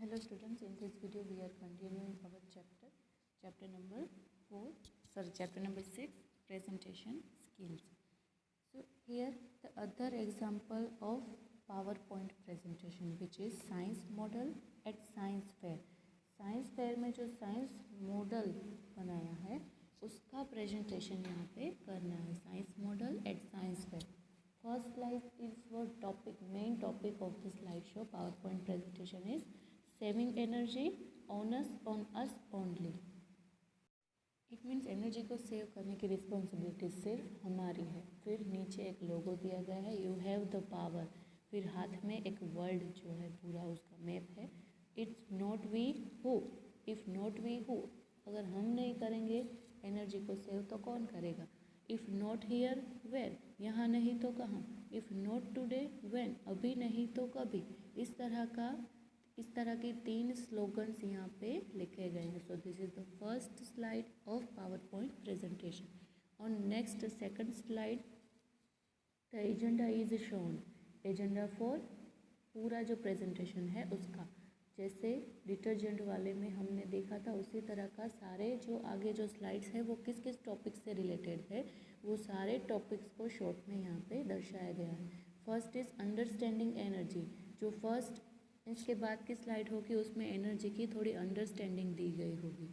Hello students, in this video we are continuing our chapter number 6, presentation skills. So here the other example of PowerPoint presentation which is science model at science fair. Science fair में जो science model बनाया है उसका presentation यहाँ पे करना है. Science model at science fair. First slide is for topic. Main topic of the slide show PowerPoint presentation is saving energy on us only. It means energy को सेव करने की रिस्पॉन्सिबिलिटी सिर्फ हमारी है. फिर नीचे एक लोगो दिया गया है, यू हैव द पावर. फिर हाथ में एक वर्ल्ड जो है पूरा उसका मैप है. It's not we who. If not we who, अगर हम नहीं करेंगे एनर्जी को सेव तो कौन करेगा. इफ़ नॉट हियर वेयर, यहाँ नहीं तो कहाँ. इफ़ नॉट टुडे व्हेन, अभी नहीं तो कभी. इस तरह की 3 स्लोगन्स यहाँ पे लिखे गए हैं. सो this is the first slide of PowerPoint presentation. On next second slide the agenda is shown. Agenda for पूरा जो प्रेजेंटेशन है उसका, जैसे डिटर्जेंट वाले में हमने देखा था उसी तरह का सारे जो आगे जो स्लाइड्स है वो किस किस टॉपिक से रिलेटेड है वो सारे टॉपिक्स को शॉर्ट में यहाँ पे दर्शाया गया है. First is understanding energy. जो फर्स्ट इसके बाद की स्लाइड होगी उसमें एनर्जी की थोड़ी अंडरस्टैंडिंग दी गई होगी.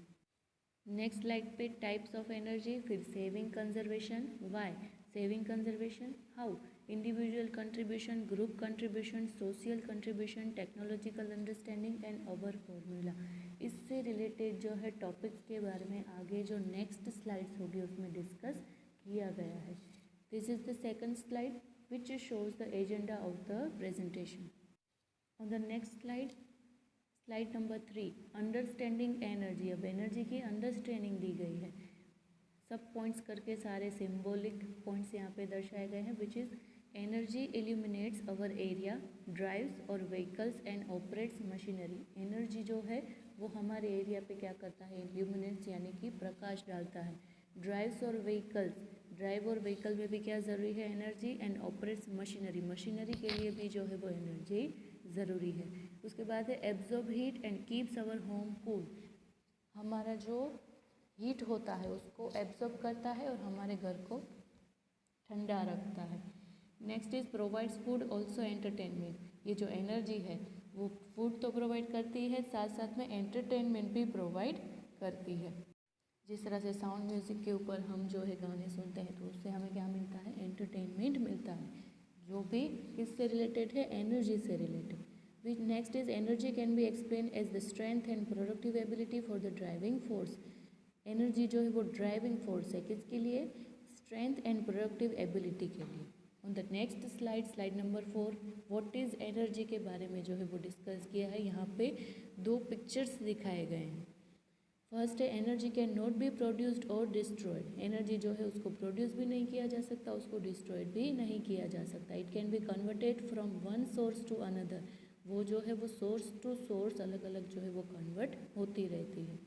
नेक्स्ट स्लाइड पे टाइप्स ऑफ एनर्जी. फिर saving conservation. Why saving conservation, how, individual contribution, group contribution, social contribution, technological understanding and our formula. इससे रिलेटेड जो है टॉपिक्स के बारे में आगे जो नेक्स्ट स्लाइड्स होगी उसमें डिस्कस किया गया है. This is the second slide which shows the agenda of the presentation. On the next slide, slide number 3, understanding energy. अब एनर्जी की अंडरस्टैंडिंग दी गई है. सब पॉइंट्स करके सारे सिम्बॉलिक पॉइंट्स यहाँ पे दर्शाए गए हैं. Which is energy illuminates our area, drives our vehicles and operates machinery. Energy जो है वो हमारे एरिया पे क्या करता है, इल्यूमिनेट्स यानी कि प्रकाश डालता है. ड्राइव्स और व्हीकल्स, ड्राइव और व्हीकल में भी क्या ज़रूरी है, energy. And operates machinery, machinery के लिए भी जो है वो एनर्जी ज़रूरी है. उसके बाद है absorb heat and keeps our home cool. हमारा जो हीट होता है उसको एब्जॉर्ब करता है और हमारे घर को ठंडा रखता है. Next is provides food also entertainment. ये जो एनर्जी है वो फूड तो प्रोवाइड करती है, साथ साथ में एंटरटेनमेंट भी प्रोवाइड करती है. जिस तरह से साउंड म्यूज़िक के ऊपर हम जो है गाने सुनते हैं तो उससे हमें क्या मिलता है, एंटरटेनमेंट मिलता है, जो भी किससे रिलेटेड है, एनर्जी से related. Which next is energy can be explain as the strength and productive ability for the driving force. Energy जो है वो ड्राइविंग फोर्स है, किसके लिए, स्ट्रेंथ एंड प्रोडक्टिव एबिलिटी के लिए. On the next slide, slide number 4, what is energy के बारे में जो है वो डिस्कस किया है. यहाँ पे 2 पिक्चर्स दिखाए गए हैं. फर्स्ट है energy can not be produced और डिस्ट्रॉयड. एनर्जी जो है उसको प्रोड्यूस भी नहीं किया जा सकता, उसको डिस्ट्रॉयड भी नहीं किया जा सकता. It can be converted from one source to another. वो जो है वो सोर्स टू सोर्स अलग अलग जो है वो कन्वर्ट होती रहती है.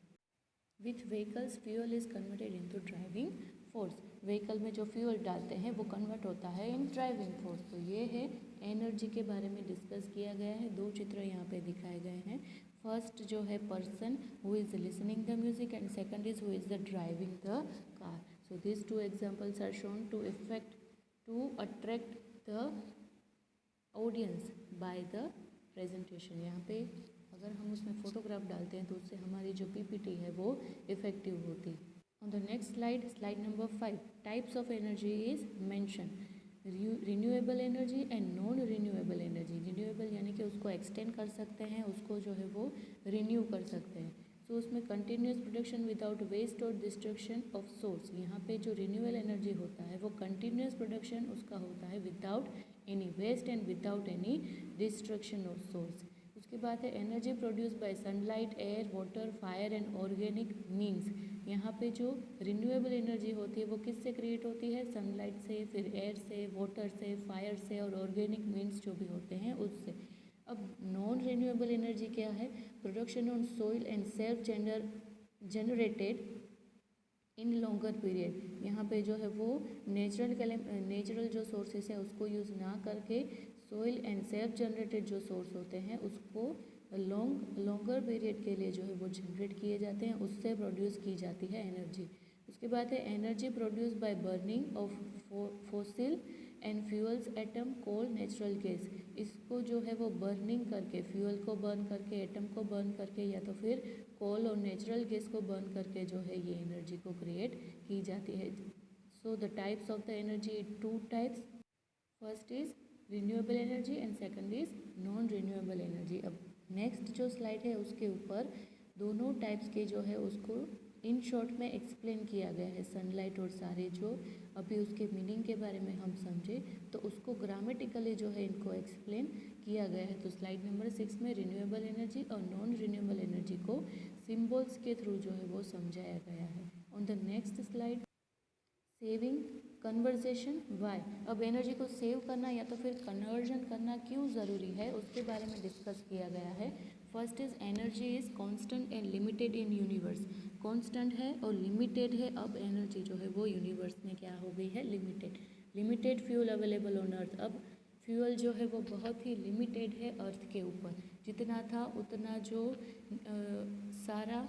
With vehicles fuel is converted into driving force. Vehicle में जो फ्यूल डालते हैं वो कन्वर्ट होता है इन ड्राइविंग फोर्स. तो ये है एनर्जी के बारे में डिस्कस किया गया है. 2 चित्र यहाँ पे दिखाए गए हैं. फर्स्ट जो है person who is listening the music and second is who is the driving the car. So this 2 examples are shown to attract the audience by the presentation. यहाँ पे अगर हम उसमें फ़ोटोग्राफ डालते हैं तो उससे हमारी जो PPT है वो इफ़ेक्टिव होती है. On the next slide, slide number 5, types of energy is mention. Renewable energy and non renewable energy. Renewable यानी कि उसको एक्सटेंड कर सकते हैं, उसको जो है वो रिन्यू कर सकते हैं. सो उसमें कंटिन्यूस प्रोडक्शन विदाउट वेस्ट और डिस्ट्रक्शन ऑफ सोर्स. यहाँ पे जो रिन्यूएबल एनर्जी होता है वो कंटिन्यूस प्रोडक्शन उसका होता है without any waste and without any destruction of source. उसके बाद है energy produce by sunlight, air, water, fire and organic means. यहाँ पे जो रिन्यूएबल एनर्जी होती है वो किससे क्रिएट होती है, सनलाइट से, फिर एयर से, वाटर से, फायर से और ऑर्गेनिक मीन्स जो भी होते हैं उससे. अब नॉन रिन्यूएबल एनर्जी क्या है, production on soil and self generated in longer period. यहाँ पे जो है वो नेचुरल जो सोर्सेस है उसको यूज़ ना करके सॉइल एंड सेल्फ जनरेटेड जो सोर्स होते हैं उसको लॉन्गर पीरियड के लिए जो है वो जनरेट किए जाते हैं, उससे प्रोड्यूस की जाती है एनर्जी। उसके बाद है energy produce by burning of fossil and fuels atom coal natural gas. इसको जो है वो बर्निंग करके, फ्यूल को बर्न करके, एटम को बर्न करके, या तो फिर कोल और नेचुरल गैस को बर्न करके जो है ये एनर्जी को क्रिएट की जाती है। So the types of the energy, two types, first is renewable energy and second is non renewable energy. अब नेक्स्ट जो स्लाइड है उसके ऊपर दोनों टाइप्स के जो है उसको इन शॉर्ट में एक्सप्लेन किया गया है। सनलाइट और सारे जो अभी उसके मीनिंग के बारे में हम समझे तो उसको ग्रामेटिकली जो है इनको एक्सप्लेन किया गया है। तो स्लाइड नंबर 6 में रिन्यूएबल एनर्जी और नॉन रिन्यूएबल एनर्जी को सिम्बल्स के थ्रू जो है वो समझाया गया है। On the next slide, saving conversation why. अब एनर्जी को सेव करना या तो फिर कन्वर्जन करना क्यों ज़रूरी है उसके बारे में डिस्कस किया गया है। First is energy is constant and limited in universe. Constant है और लिमिटेड है। अब एनर्जी जो है वो यूनिवर्स में क्या हो गई है, limited. Limited fuel available on earth. अब फ्यूल जो है वो बहुत ही लिमिटेड है अर्थ के ऊपर। जितना था उतना जो सारा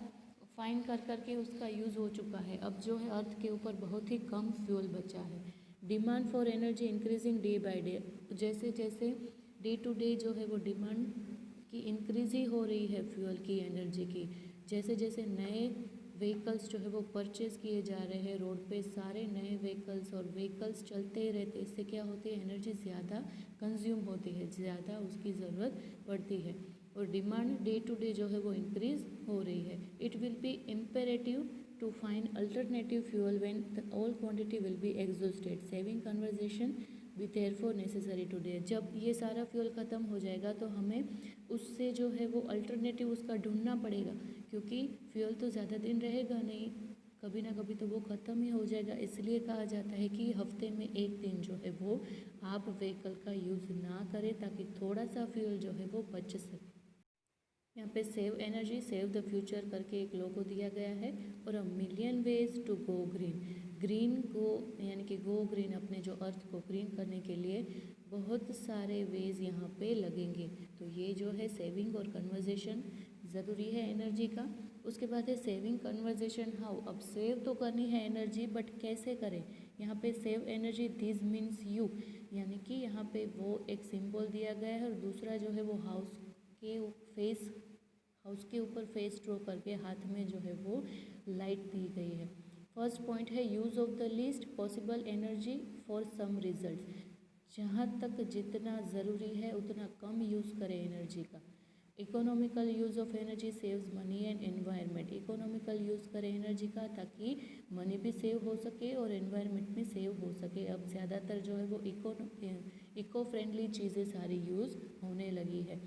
फाइन कर करके उसका यूज़ हो चुका है। अब जो है अर्थ के ऊपर बहुत ही कम फ्यूल बचा है। Demand for energy increasing day by day. जैसे जैसे डे टू डे जो है वो डिमांड की इंक्रीज ही हो रही है फ्यूल की, एनर्जी की। जैसे जैसे नए व्हीकल्स जो है वो परचेज़ किए जा रहे हैं, रोड पे सारे नए व्हीकल्स और व्हीकल्स चलते ही रहते, इससे क्या होती है, एनर्जी ज़्यादा कंज्यूम होती है, ज़्यादा उसकी ज़रूरत पड़ती है और डिमांड डे टू डे जो है वो इंक्रीज हो रही है। It will be imperative to find alternative fuel when the all quantity will be exhausted. Saving conversation be therefore necessary today. जब ये सारा फ्यूल ख़त्म हो जाएगा तो हमें उससे जो है वो अल्टरनेटिव उसका ढूंढना पड़ेगा, क्योंकि फ्यूल तो ज़्यादा दिन रहेगा नहीं, कभी ना कभी तो वो ख़त्म ही हो जाएगा। इसलिए कहा जाता है कि हफ्ते में एक दिन जो है वो आप व्हीकल का यूज़ ना करें ताकि थोड़ा सा फ्यूल जो है वो बच सके। यहाँ पे save energy save the future करके एक लोगो दिया गया है और a million ways to go green. Green को यानी कि गो ग्रीन, अपने जो अर्थ को ग्रीन करने के लिए बहुत सारे वेज यहाँ पे लगेंगे। तो ये जो है सेविंग और कन्वर्जेशन ज़रूरी है एनर्जी का। उसके बाद है सेविंग कन्वर्जेशन हाउ। अब सेव तो करनी है एनर्जी, बट कैसे करें। यहाँ पे save energy this means you, यानी कि यहाँ पे वो एक सिंबल दिया गया है और दूसरा जो है वो हाउस के ऊपर फेस ड्रॉ करके हाथ में जो है वो लाइट दी गई है। फर्स्ट पॉइंट है use of the least possible energy for some result. जहाँ तक जितना ज़रूरी है उतना कम यूज़ करें एनर्जी का। Economical use of energy saves money and environment. Economical use करें एनर्जी का ताकि मनी भी सेव हो सके और एनवायरनमेंट भी सेव हो सके। अब ज़्यादातर जो है वो इको फ्रेंडली चीज़ें सारी यूज़ होने लगी है।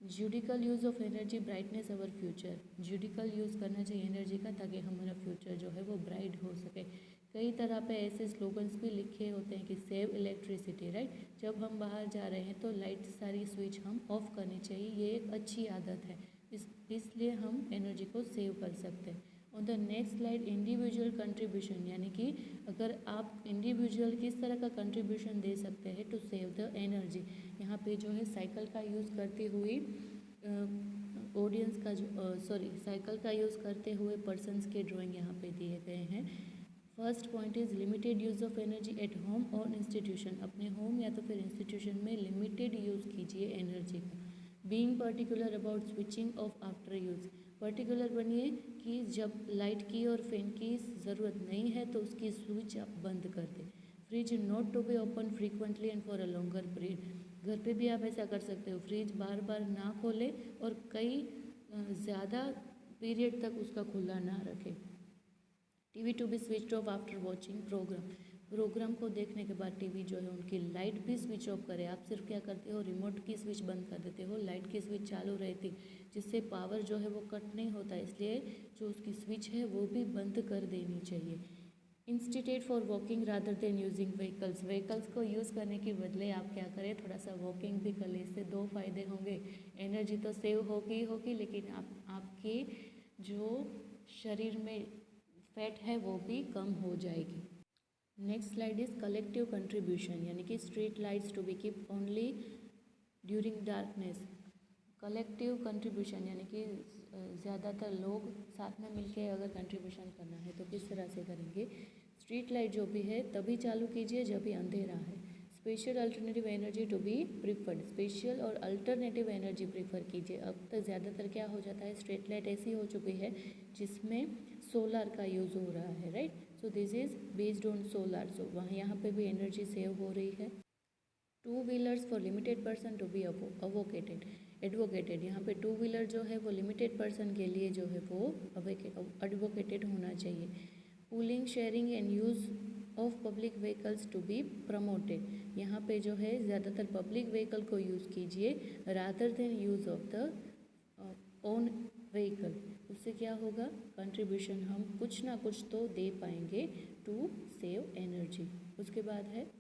Judicial use of energy brightness our future. Judicial use करना चाहिए एनर्जी का ताकि हमारा फ्यूचर जो है वो ब्राइट हो सके। कई तरह पे ऐसे स्लोगन्स भी लिखे होते हैं कि सेव इलेक्ट्रिसिटी, राइट। जब हम बाहर जा रहे हैं तो लाइट सारी स्विच हम ऑफ करनी चाहिए, ये एक अच्छी आदत है, इसलिए हम एनर्जी को सेव कर सकते हैं। On the next slide, individual contribution, यानी कि अगर आप इंडिविजुअल किस तरह का कंट्रीब्यूशन दे सकते हैं टू सेव द एनर्जी। यहाँ पे जो है साइकिल का यूज़ करते हुए ऑडियंस का साइकिल का यूज़ करते हुए पर्सन्स के ड्राइंग यहाँ पे दिए गए हैं। First point is limited use of energy at home और इंस्टीट्यूशन। अपने होम या तो फिर इंस्टीट्यूशन में लिमिटेड यूज़ कीजिए एनर्जी का। Being particular about switching off after use. Particular बनिए कि जब लाइट की और फैन की ज़रूरत नहीं है तो उसकी स्विच आप बंद कर दें। Fridge not to be open frequently and for a longer period. घर पे भी आप ऐसा कर सकते हो, फ्रिज बार बार ना खोलें और कई ज़्यादा पीरियड तक उसका खुला ना रखें। TV to be switch off after watching program को देखने के बाद टीवी जो है उनकी लाइट भी स्विच ऑफ करें। आप सिर्फ क्या करते हो, रिमोट की स्विच बंद कर देते हो, लाइट की स्विच चालू रहती, जिससे पावर जो है वो कट नहीं होता, इसलिए जो उसकी स्विच है वो भी बंद कर देनी चाहिए। Institute for walking rather than using vehicles को यूज़ करने के बदले आप क्या करें, थोड़ा सा वॉकिंग भी कर लें। इससे दो फायदे होंगे, एनर्जी तो सेव होगी लेकिन आपके जो शरीर में फैट है वो भी कम हो जाएगी। Next slide is collective contribution, यानी कि street lights to be keep only during darkness. Collective contribution यानी कि ज़्यादातर लोग साथ में मिलके अगर कंट्रीब्यूशन करना है तो किस तरह से करेंगे। स्ट्रीट लाइट जो भी है तभी चालू कीजिए जब भी अंधेरा है। Special alternative energy to be preferred, special और अल्टरनेटिव एनर्जी प्रीफर कीजिए। अब तक ज़्यादातर क्या हो जाता है, स्ट्रीट लाइट ऐसी हो चुकी है जिसमें सोलर का यूज़ हो रहा है, right. So this is based on solar, so वहाँ यहाँ पे भी एनर्जी सेव हो रही है। Two wheelers for limited person to be advocated, यहाँ पे टू व्हीलर जो है वो लिमिटेड पर्सन के लिए जो है वो एडवोकेटेड होना चाहिए। Pooling, sharing and use of public vehicles to be promoted, यहाँ पे जो है ज़्यादातर पब्लिक व्हीकल को यूज़ कीजिए rather than use of the own vehicle. उससे क्या होगा, कंट्रीब्यूशन हम कुछ ना कुछ तो दे पाएंगे टू सेव एनर्जी। उसके बाद है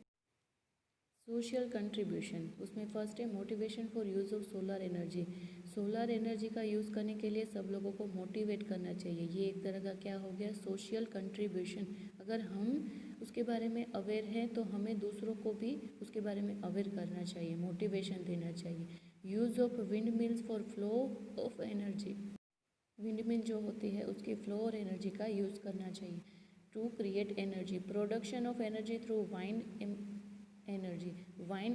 सोशल कंट्रीब्यूशन, उसमें फर्स्ट है motivation for use of solar energy. Solar energy का यूज़ करने के लिए सब लोगों को मोटिवेट करना चाहिए। ये एक तरह का क्या हो गया, सोशल कंट्रीब्यूशन। अगर हम उसके बारे में अवेयर हैं तो हमें दूसरों को भी उसके बारे में अवेयर करना चाहिए, मोटिवेशन देना चाहिए। Use of wind mills for flow of energy, wind mill जो होती है उसकी फ्लो और एनर्जी का यूज़ करना चाहिए to create energy. Production of energy through wind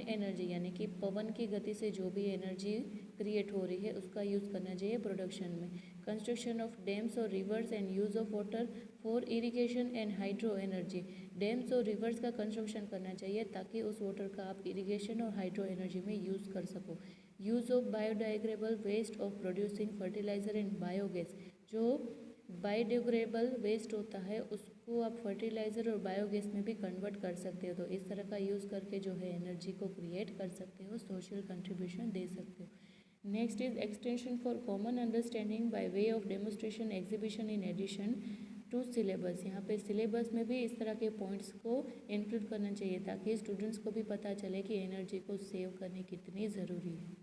energy यानी कि पवन की गति से जो भी एनर्जी क्रिएट हो रही है उसका यूज़ करना चाहिए प्रोडक्शन में। कंस्ट्रक्शन ऑफ डैम्स और reverse and use of water for irrigation and hydro energy, dams और रिवर्स का कंस्ट्रक्शन करना चाहिए ताकि उस वाटर का आप इरिगेशन और हाइड्रो एनर्जी में यूज़ कर सको। Use of biodegradable waste of producing fertilizer and biogas, जो बायोडिग्रेडेबल वेस्ट होता है उसको आप फर्टिलाइज़र और बायोगैस में भी कन्वर्ट कर सकते हो। तो इस तरह का यूज़ करके जो है एनर्जी को क्रिएट कर सकते हो, सोशल कंट्रीब्यूशन दे सकते हो। Next is extension for common understanding by way of demonstration exhibition in addition to syllabus, यहाँ पे सिलेबस में भी इस तरह के पॉइंट्स को इंक्लूड करना चाहिए ताकि स्टूडेंट्स को भी पता चले कि एनर्जी को सेव करनी कितनी ज़रूरी है।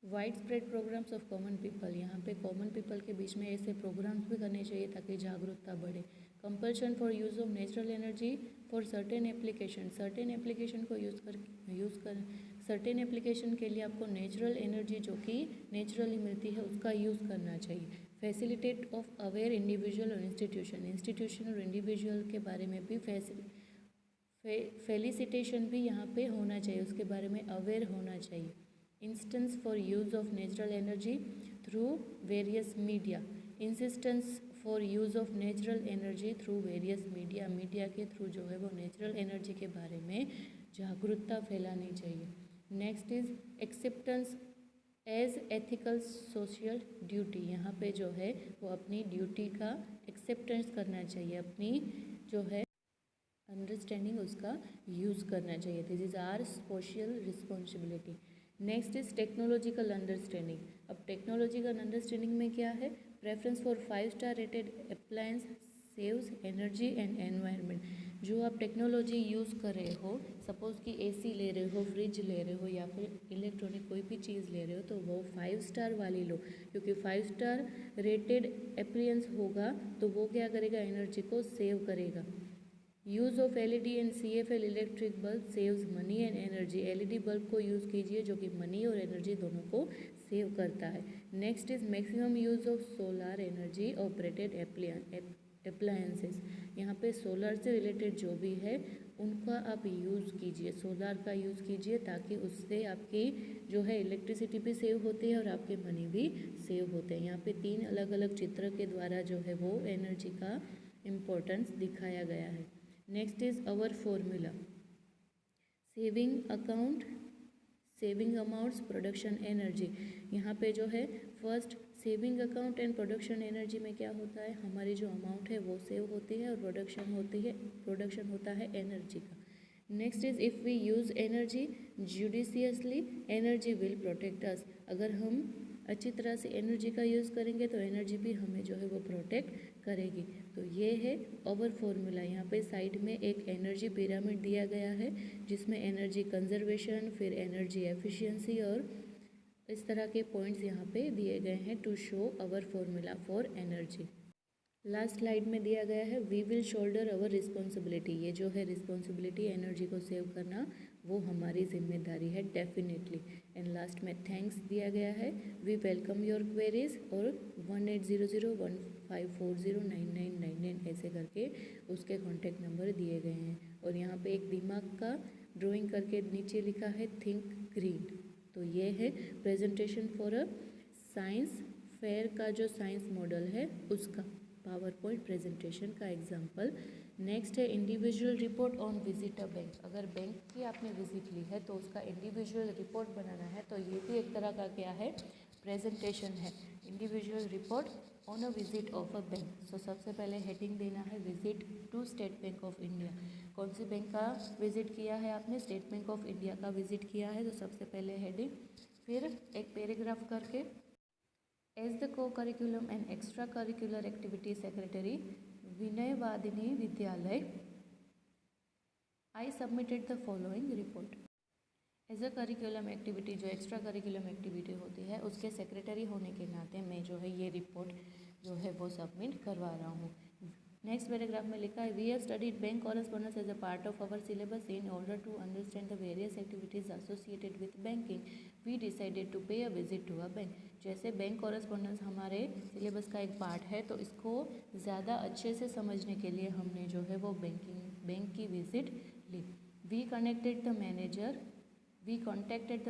Wide spread programs of common people, यहाँ पे कॉमन पीपल के बीच में ऐसे प्रोग्राम्स भी करने चाहिए ताकि जागरूकता बढ़े। Compulsion for use of natural energy for certain application को सर्टेन एप्लीकेशन के लिए आपको नेचुरल एनर्जी जो कि नेचुरली मिलती है उसका यूज़ करना चाहिए। फैसिलिटेट ऑफ अवेयर इंडिविजुअल और इंस्टीट्यूशन और इंडिविजुअल के बारे में भी फेलिसिटेशन भी यहाँ पे होना चाहिए, उसके बारे में अवेयर होना चाहिए। Instance for use of natural energy through various media, insistence for use of natural energy through various media, media के थ्रू जो है वो नेचुरल एनर्जी के बारे में जागरूकता फैलानी चाहिए। Next is acceptance as ethical social duty, यहाँ पे जो है वो अपनी ड्यूटी का एक्सेप्टेंस करना चाहिए, अपनी जो है अंडरस्टैंडिंग उसका यूज़ करना चाहिए। This is our social responsibility. Next is technological understanding. अब टेक्नोलॉजिकल अंडरस्टैंडिंग में क्या है, preference for 5 star rated appliance saves energy and environment. जो आप टेक्नोलॉजी यूज़ कर रहे हो, सपोज़ कि एसी ले रहे हो, फ्रिज ले रहे हो या फिर इलेक्ट्रॉनिक कोई भी चीज़ ले रहे हो तो वो 5 स्टार वाली लो, क्योंकि 5 स्टार रेटेड अप्लायंस होगा तो वो क्या करेगा, एनर्जी को सेव करेगा। Use of LED and CFL electric bulb saves money and energy, LED bulb को यूज़ कीजिए जो कि मनी और एनर्जी दोनों को सेव करता है। Next is maximum use of solar energy operated appliances, यहाँ पे सोलर से रिलेटेड जो भी है उनका आप यूज़ कीजिए, सोलर का यूज़ कीजिए ताकि उससे आपकी जो है इलेक्ट्रिसिटी भी सेव होती है और आपके मनी भी सेव होते हैं। यहाँ पे 3 अलग अलग चित्र के द्वारा जो है वो एनर्जी का इम्पोर्टेंस दिखाया गया है। Next is our formula, saving amounts production energy. यहाँ पे जो है first saving account and production energy में क्या होता है, हमारी जो अमाउंट है वो सेव होती है और प्रोडक्शन होता है एनर्जी का। Next is if we use energy judiciously energy will protect us, अगर हम अच्छी तरह से एनर्जी का यूज़ करेंगे तो एनर्जी भी हमें जो है वो प्रोटेक्ट करेगी। तो ये है अवर फॉर्मूला। यहाँ पे साइड में एक एनर्जी पिरामिड दिया गया है जिसमें एनर्जी कंजर्वेशन, फिर एनर्जी एफिशिएंसी और इस तरह के पॉइंट्स यहाँ पे दिए गए हैं to show our formula for energy. Last slide में दिया गया है we will shoulder our responsibility, ये जो है रिस्पॉन्सिबिलिटी एनर्जी को सेव करना वो हमारी जिम्मेदारी है डेफिनेटली। एंड लास्ट में थैंक्स दिया गया है, वी वेलकम योर क्वेरीज, और 180015409999 ऐसे करके उसके कॉन्टैक्ट नंबर दिए गए हैं। और यहाँ पे एक दिमाग का ड्राइंग करके नीचे लिखा है थिंक ग्रीन। तो ये है presentation for a science fair का जो साइंस मॉडल है उसका पावर पॉइंट प्रेजेंटेशन का एग्जाम्पल। नेक्स्ट है individual report on visit a bank. अगर बैंक की आपने विजिट ली है तो उसका इंडिविजुअल रिपोर्ट बनाना है, तो ये भी एक तरह का क्या है, प्रेजेंटेशन है। Individual report on a visit of a bank. So सबसे पहले हेडिंग देना है visit to State Bank of India. कौन सी बैंक का विजिट किया है आपने, स्टेट बैंक ऑफ इंडिया का विजिट किया है, तो सबसे पहले हेडिंग। फिर एक पैराग्राफ करके, as the co curriculum and extra curricular activity secretary Vinay Vadini Vidyalaya, I submitted the following report. As a curriculum activity, जो एक्स्ट्रा करिकुलम एक्टिविटी होती है उसके सेक्रेटरी होने के नाते मैं जो है ये रिपोर्ट जो है वो सबमिट करवा रहा हूँ। नेक्स्ट पैराग्राफ में लिखा है, we have studied bank correspondence as a part of our syllabus in order to understand the various activities associated with banking, we decided to pay a visit to a bank. जैसे bank correspondence हमारे syllabus का एक part है, तो इसको ज़्यादा अच्छे से समझने के लिए हमने जो है वो बैंक की विजिट ली। We contacted the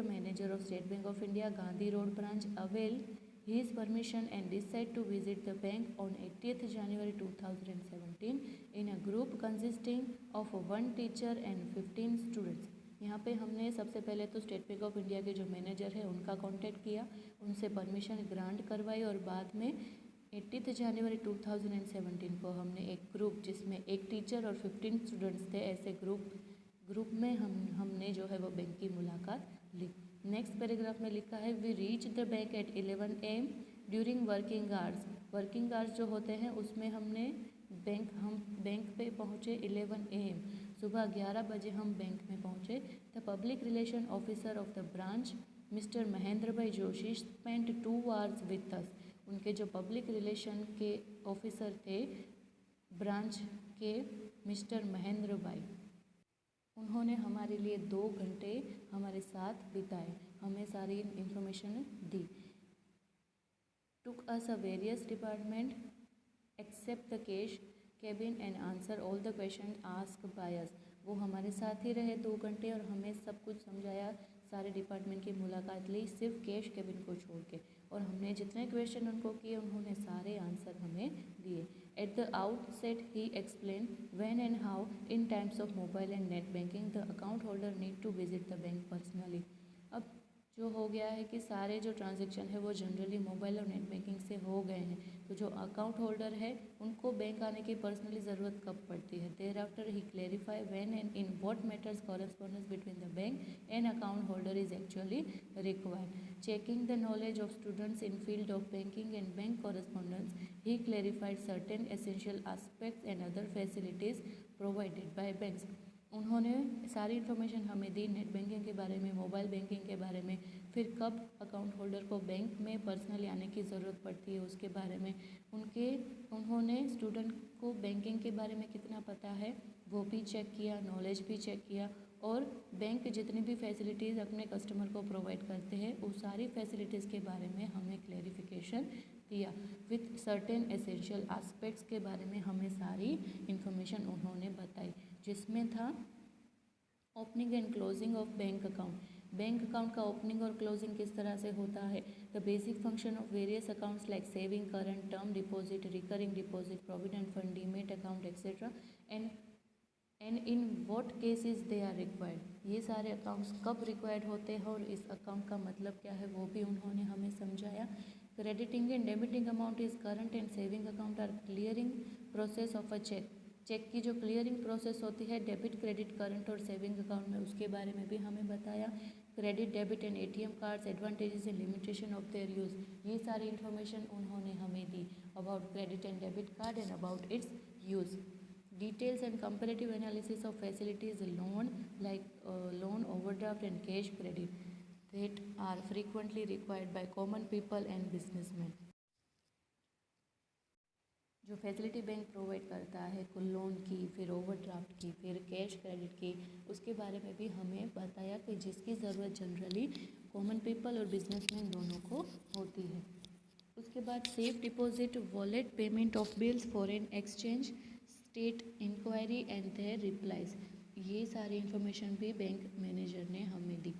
manager of State Bank of India Gandhi road branch, avail his permission and decide to visit the bank on 80th January 2017 in a group consisting of one teacher and 15 students। यहाँ पे हमने सबसे पहले तो state Bank of India के जो manager है उनका कांटेक्ट किया, उनसे परमिशन ग्रांट करवाई, और बाद में 80 जनवरी 2017 को हमने एक ग्रुप जिसमें एक टीचर और 15 स्टूडेंट्स थे, ऐसे ग्रुप में हमने जो है वो बैंक की मुलाकात ली। नेक्स्ट पैराग्राफ में लिखा है, we reach the bank at 11 AM during working hours. Working hours जो होते हैं उसमें हम बैंक पे पहुँचे 11 AM, सुबह 11 बजे हम बैंक में पहुँचे। The public relation officer of the branch mister Mahendra bhai Joshi spent 2 hours with us. उनके जो पब्लिक रिलेशन के ऑफिसर थे ब्रांच के मिस्टर महेंद्र भाई, उन्होंने हमारे लिए 2 घंटे हमारे साथ बिताए, हमें सारी इंफॉर्मेशन दी। Took us a various department except the cash cabin and answer all the question ask by us. वो हमारे साथ ही रहे 2 घंटे और हमें सब कुछ समझाया, सारे डिपार्टमेंट की मुलाकात ली सिर्फ कैश कैबिन को छोड़ के, और हमने जितने क्वेश्चन उनको किए उन्होंने सारे आंसर हमें दिए। At the outset he explain when and how in times of mobile and net banking the account holder need to visit the bank personally. अब जो हो गया है कि सारे जो ट्रांजैक्शन है वो जनरली मोबाइल और नेट बैंकिंग से हो गए हैं, तो जो अकाउंट होल्डर है उनको बैंक आने की पर्सनली ज़रूरत कब पड़ती है। Thereafter he clarify when and in what matters correspondence between the bank and account holder is actually required. Checking the knowledge of students in field of banking and bank correspondence, he clarified certain essential aspects and other facilities provided by banks. उन्होंने सारी information हमें दी net banking के बारे में, mobile banking के बारे में, फिर कब अकाउंट होल्डर को बैंक में पर्सनली आने की ज़रूरत पड़ती है उसके बारे में, उन्होंने स्टूडेंट को बैंकिंग के बारे में कितना पता है वो भी चेक किया, नॉलेज भी चेक किया, और बैंक जितनी भी फैसिलिटीज़ अपने कस्टमर को प्रोवाइड करते हैं उस सारी फैसिलिटीज़ के बारे में हमें क्लेरिफिकेशन दिया। विथ सर्टेन एसेंशियल एस्पेक्ट्स के बारे में हमें सारी इन्फॉर्मेशन उन्होंने बताई, जिसमें था opening and closing of bank account. Bank account का ओपनिंग और क्लोजिंग किस तरह से होता है, the basic function of various accounts like saving, current, term deposit, recurring deposit, provident fund, demat account etcetera, and in what cases they are required. ये सारे accounts कब रिक्वायर्ड होते हैं और इस अकाउंट का मतलब क्या है वो भी उन्होंने हमें समझाया। Crediting and debiting amount is current and saving account are clearing process of a cheque. Cheque की जो क्लियरिंग प्रोसेस होती है डेबिट, क्रेडिट, करंट और सेविंग अकाउंट में, उसके बारे में भी हमें बताया। Credit, debit and ATM cards, advantages and limitation of their use, ये सारी इन्फॉर्मेशन उन्होंने हमें दी about credit and debit card and about its use. Details and comparative analysis of facilities loan like loan, overdraft and cash credit that are frequently required by common people and businessmen। जो facility bank provide करता है को loan की, फिर overdraft की, फिर cash credit की, उसके बारे में भी हमें बताया कि जिसकी ज़रूरत जनरली कॉमन पीपल और बिजनेसमैन दोनों को होती है। उसके बाद safe deposit, wallet, payment of bills, foreign exchange, state inquiry and their replies, ये सारी इन्फॉर्मेशन भी बैंक मैनेजर ने हमें दी।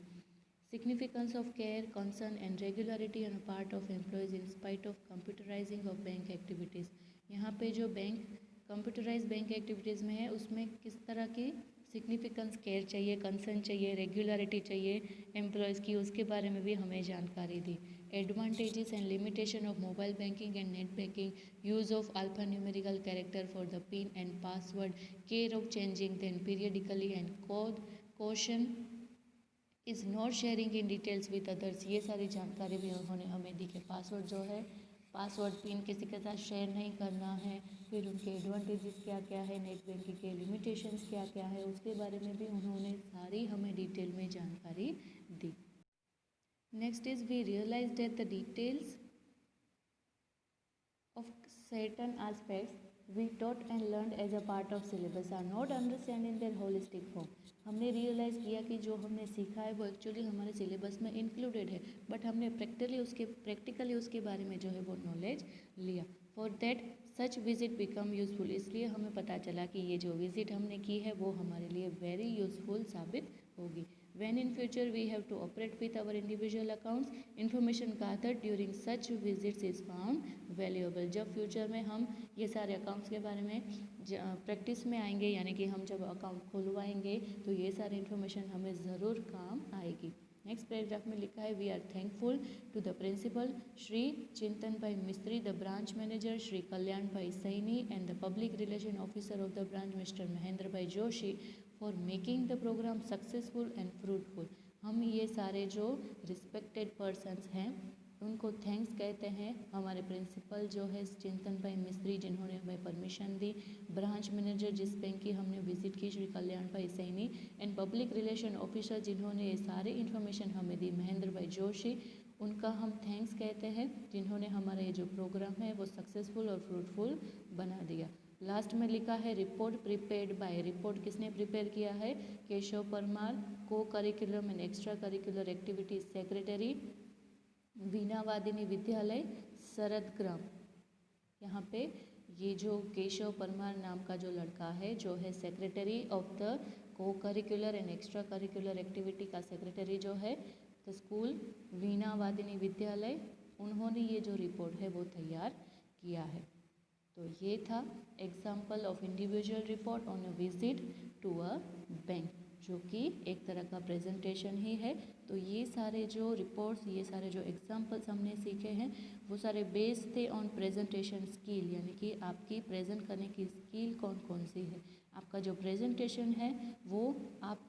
Significance of care, concern and regularity on a part of employees in spite of computerizing of bank activities। यहाँ पे जो bank computerise bank activities में है उसमें किस तरह की सिग्निफिकेंस, केयर चाहिए, कंसर्न चाहिए, रेगुलरिटी चाहिए एम्प्लॉयज़ की, उसके बारे में भी हमें जानकारी दी। Advantages and limitation of mobile banking and net banking, use of alpha numerical character for the PIN and password, care of changing then periodically and caution is not sharing in details with others, ये सारी जानकारी भी उन्होंने हमें दी कि password जो है, password pin किसी के साथ शेयर नहीं करना है, फिर उनके एडवांटेजेस क्या क्या है, नेट बैंकिंग के लिमिटेशंस क्या क्या है, उसके बारे में भी उन्होंने सारी हमें डिटेल में जानकारी दी। Next is we realise that the details of certain aspects we taught and learned as a part of syllabus are not understand in their holistic form। हमने रियलाइज़ किया कि जो हमने सीखा है वो एक्चुअली हमारे सिलेबस में इंक्लूडेड है, बट हमने प्रैक्टिकली उसके बारे में जो है वो नॉलेज लिया। For that such visit become useful, इसलिए हमें पता चला कि ये जो विजिट हमने की है वो हमारे लिए वेरी यूज़फुल साबित होगी। When in future we have to operate with our individual accounts, information gathered during such visits is found valuable। जब फ्यूचर में हम ये सारे अकाउंट्स के बारे में प्रैक्टिस में आएंगे, यानी कि हम जब अकाउंट खुलवाएंगे तो ये सारी इन्फॉर्मेशन हमें ज़रूर काम आएगी। नेक्स्ट पैराग्राफ में लिखा है we are thankful to the principal Shri Chintan bhai Mistry, the branch manager Shri Kalyan bhai Saini and the public relation officer of the branch mister Mahendra bhai Joshi for making the programme successful and fruitful. हम ये सारे जो रिस्पेक्टेड पर्सन्स हैं उनको थैंक्स कहते हैं। हमारे प्रिंसिपल जो है चिंतन भाई मिस्त्री जिन्होंने हमें परमिशन दी, ब्रांच मैनेजर जिस बैंक की हमने विजिट की Shri Kalyan bhai Saini, and public relation officer जिन्होंने ये सारी इन्फॉर्मेशन हमें दी महेंद्र भाई जोशी, उनका हम थैंक्स कहते हैं जिन्होंने हमारा ये जो प्रोग्राम है वो सक्सेसफुल और फ्रूटफुल बना दिया। लास्ट में लिखा है रिपोर्ट प्रिपेयर्ड बाय, रिपोर्ट किसने प्रिपेयर किया है, केशव परमार, को curriculum and extra curricular activities secretary, Veena Vadini Vidyalaya Sharad ग्राम। यहाँ पे ये जो केशव परमार नाम का जो लड़का है जो है सेक्रेटरी ऑफ द को curricular and extra curricular activity का सेक्रेटरी जो है द स्कूल वीणा वादिनी विद्यालय, उन्होंने ये जो रिपोर्ट है वो तैयार किया है। तो ये था example of individual report on a visit to a bank, जो कि एक तरह का प्रेजेंटेशन ही है। तो ये सारे जो रिपोर्ट्स, ये सारे जो एग्जाम्पल्स हमने सीखे हैं वो सारे बेस्ड थे ऑन प्रेजेंटेशन स्किल, यानी कि आपकी प्रेजेंट करने की स्किल कौन कौन सी है। आपका जो प्रेजेंटेशन है वो आप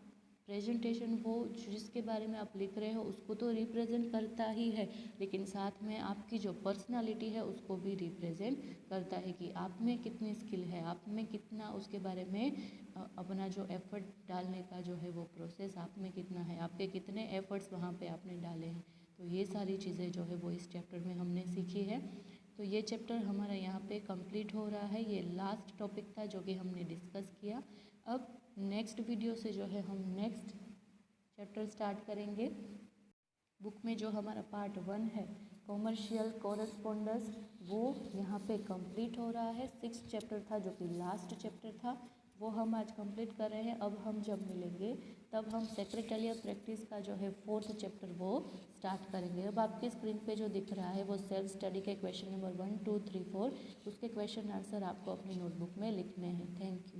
प्रेजेंटेशन वो जिसके बारे में आप लिख रहे हो उसको तो रिप्रेजेंट करता ही है, लेकिन साथ में आपकी जो पर्सनालिटी है उसको भी रिप्रेजेंट करता है कि आप में कितनी स्किल है, आप में कितना उसके बारे में अपना जो एफर्ट डालने का जो है वो प्रोसेस आप में कितना है, आपके कितने एफर्ट्स वहाँ पे आपने डाले हैं। तो ये सारी चीज़ें जो है वो इस चैप्टर में हमने सीखी है। तो ये चैप्टर हमारा यहाँ पे कंप्लीट हो रहा है। ये लास्ट टॉपिक था जो कि हमने डिस्कस किया। अब नेक्स्ट वीडियो से जो है हम नेक्स्ट चैप्टर स्टार्ट करेंगे। बुक में जो हमारा पार्ट 1 है कॉमर्शियल कोरेस्पोंडेंस वो यहाँ पे कंप्लीट हो रहा है। 6 चैप्टर था जो कि लास्ट चैप्टर था, वो हम आज कंप्लीट कर रहे हैं। अब हम जब मिलेंगे तब हम सेक्रेटरियल प्रैक्टिस का जो है 4th चैप्टर वो स्टार्ट करेंगे। अब आपकी स्क्रीन पे जो दिख रहा है वो सेल्फ स्टडी के क्वेश्चन नंबर 1, 2, 3, 4 उसके क्वेश्चन आंसर आपको अपनी नोटबुक में लिखने हैं। Thank you.